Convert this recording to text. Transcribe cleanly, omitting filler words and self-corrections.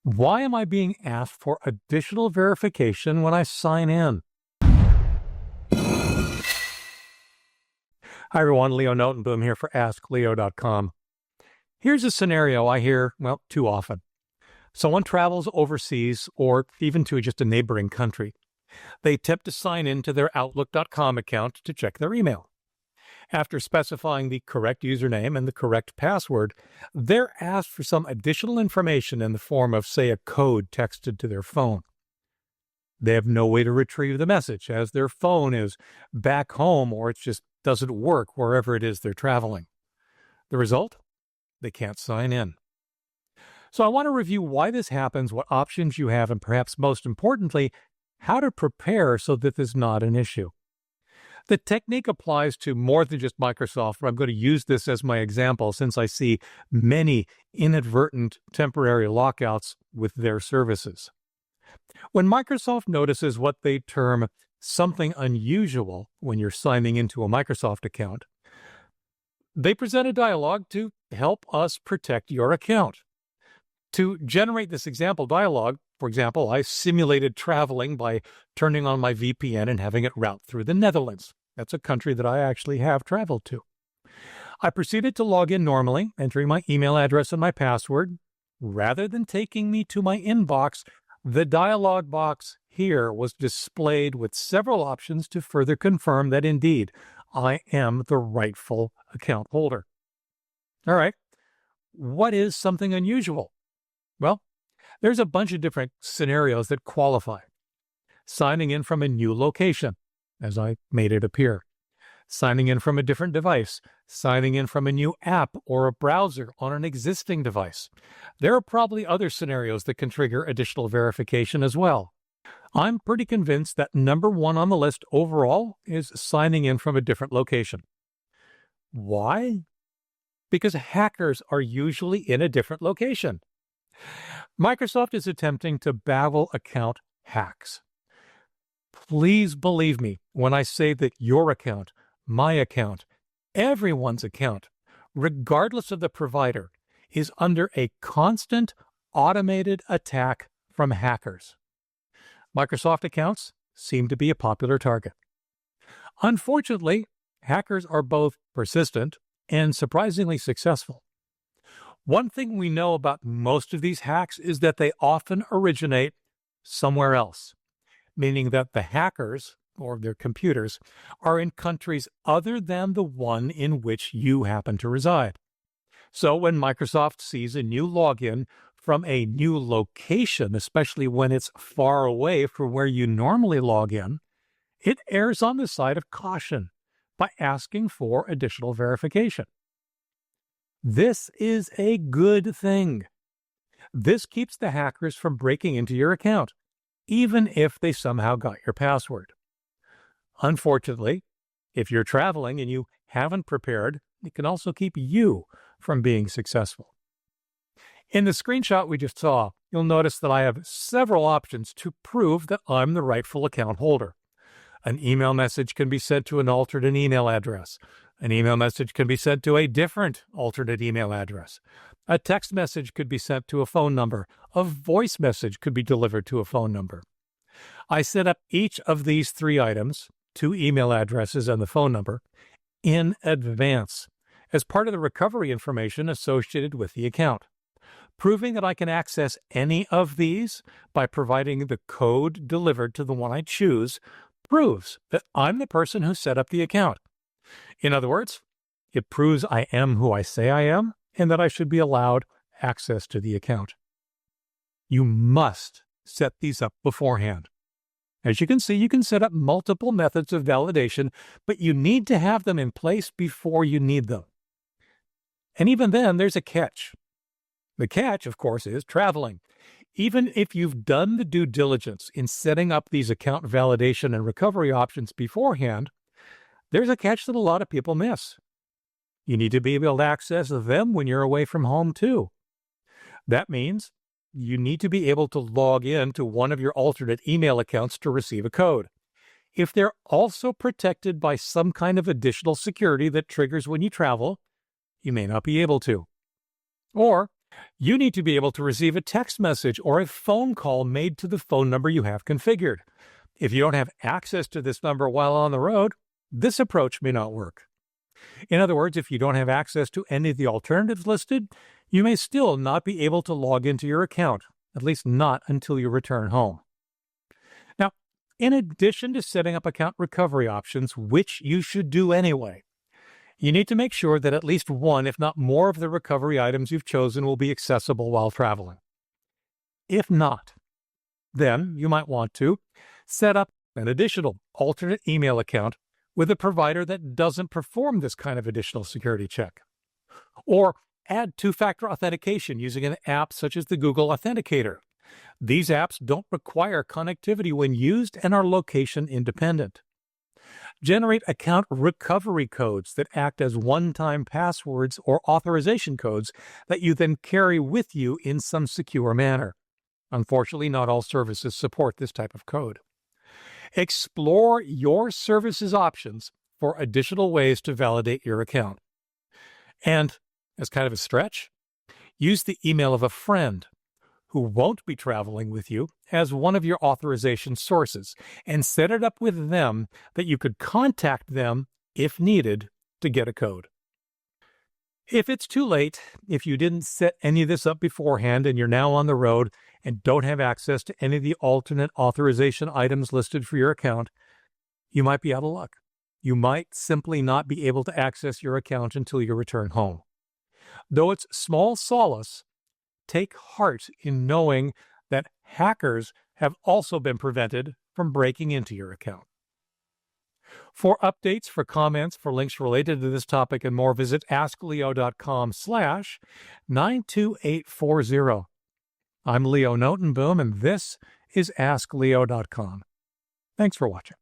Why am I being asked for additional verification when I sign in? Hi everyone, Leo Notenboom here for askleo.com. Here's a scenario I hear, too often. Someone travels overseas or even to just a neighboring country. They attempt to sign in to their Outlook.com account to check their email. After specifying the correct username and the correct password, they're asked for some additional information in the form of, say, a code texted to their phone. They have no way to retrieve the message as their phone is back home or it just doesn't work wherever it is they're traveling. The result? They can't sign in. So I want to review why this happens, what options you have, and perhaps most importantly, how to prepare so that this is not an issue. The technique applies to more than just Microsoft, but I'm going to use this as my example since I see many inadvertent temporary lockouts with their services. When Microsoft notices what they term something unusual when you're signing into a Microsoft account, they present a dialog to help us protect your account. To generate this example dialog, for example, I simulated traveling by turning on my VPN and having it route through the Netherlands. That's a country that I actually have traveled to. I proceeded to log in normally, entering my email address and my password. Rather than taking me to my inbox, the dialog box here was displayed with several options to further confirm that indeed I am the rightful account holder. All right, what is something unusual? Well, there's a bunch of different scenarios that qualify. Signing in from a new location, as I made it appear. Signing in from a different device. Signing in from a new app or a browser on an existing device. There are probably other scenarios that can trigger additional verification as well. I'm pretty convinced that number one on the list overall is signing in from a different location. Why? Because hackers are usually in a different location. Microsoft is attempting to baffle account hacks. Please believe me when I say that your account, my account, everyone's account, regardless of the provider, is under a constant automated attack from hackers. Microsoft accounts seem to be a popular target. Unfortunately, hackers are both persistent and surprisingly successful. One thing we know about most of these hacks is that they often originate somewhere else, meaning that the hackers, or their computers, are in countries other than the one in which you happen to reside. So when Microsoft sees a new login from a new location, especially when it's far away from where you normally log in, it errs on the side of caution by asking for additional verification. This is a good thing. This keeps the hackers from breaking into your account, even if they somehow got your password. Unfortunately, if you're traveling and you haven't prepared, it can also keep you from being successful. In the screenshot we just saw, you'll notice that I have several options to prove that I'm the rightful account holder. An email message can be sent to an alternate email address. An email message can be sent to a different alternate email address. A text message could be sent to a phone number. A voice message could be delivered to a phone number. I set up each of these three items, 2 email addresses and the phone number, in advance as part of the recovery information associated with the account. Proving that I can access any of these by providing the code delivered to the one I choose proves that I'm the person who set up the account. In other words, it proves I am who I say I am and that I should be allowed access to the account. You must set these up beforehand. As you can see, you can set up multiple methods of validation, but you need to have them in place before you need them. And even then, there's a catch. The catch, of course, is traveling. Even if you've done the due diligence in setting up these account validation and recovery options beforehand, there's a catch that a lot of people miss. You need to be able to access them when you're away from home, too. That means you need to be able to log in to one of your alternate email accounts to receive a code. If they're also protected by some kind of additional security that triggers when you travel, you may not be able to. Or You need to be able to receive a text message or a phone call made to the phone number you have configured. If you don't have access to this number while on the road, this approach may not work. In other words, if you don't have access to any of the alternatives listed, you may still not be able to log into your account, at least not until you return home. Now, in addition to setting up account recovery options, which you should do anyway, you need to make sure that at least one, if not more, of the recovery items you've chosen will be accessible while traveling. If not, then you might want to set up an additional alternate email account with a provider that doesn't perform this kind of additional security check. Or add two-factor authentication using an app such as the Google Authenticator. These apps don't require connectivity when used and are location independent. Generate account recovery codes that act as one-time passwords or authorization codes that you then carry with you in some secure manner. Unfortunately, not all services support this type of code. Explore your service's options for additional ways to validate your account. And, as kind of a stretch, use the email of a friend who won't be traveling with you as one of your authorization sources, and set it up with them that you could contact them if needed to get a code. If it's too late, if you didn't set any of this up beforehand and you're now on the road and don't have access to any of the alternate authorization items listed for your account, you might be out of luck. You might simply not be able to access your account until you return home. Though it's small solace, take heart in knowing that hackers have also been prevented from breaking into your account. For updates, for comments, for links related to this topic and more, visit askleo.com/92840. I'm Leo Notenboom, and this is askleo.com. Thanks for watching.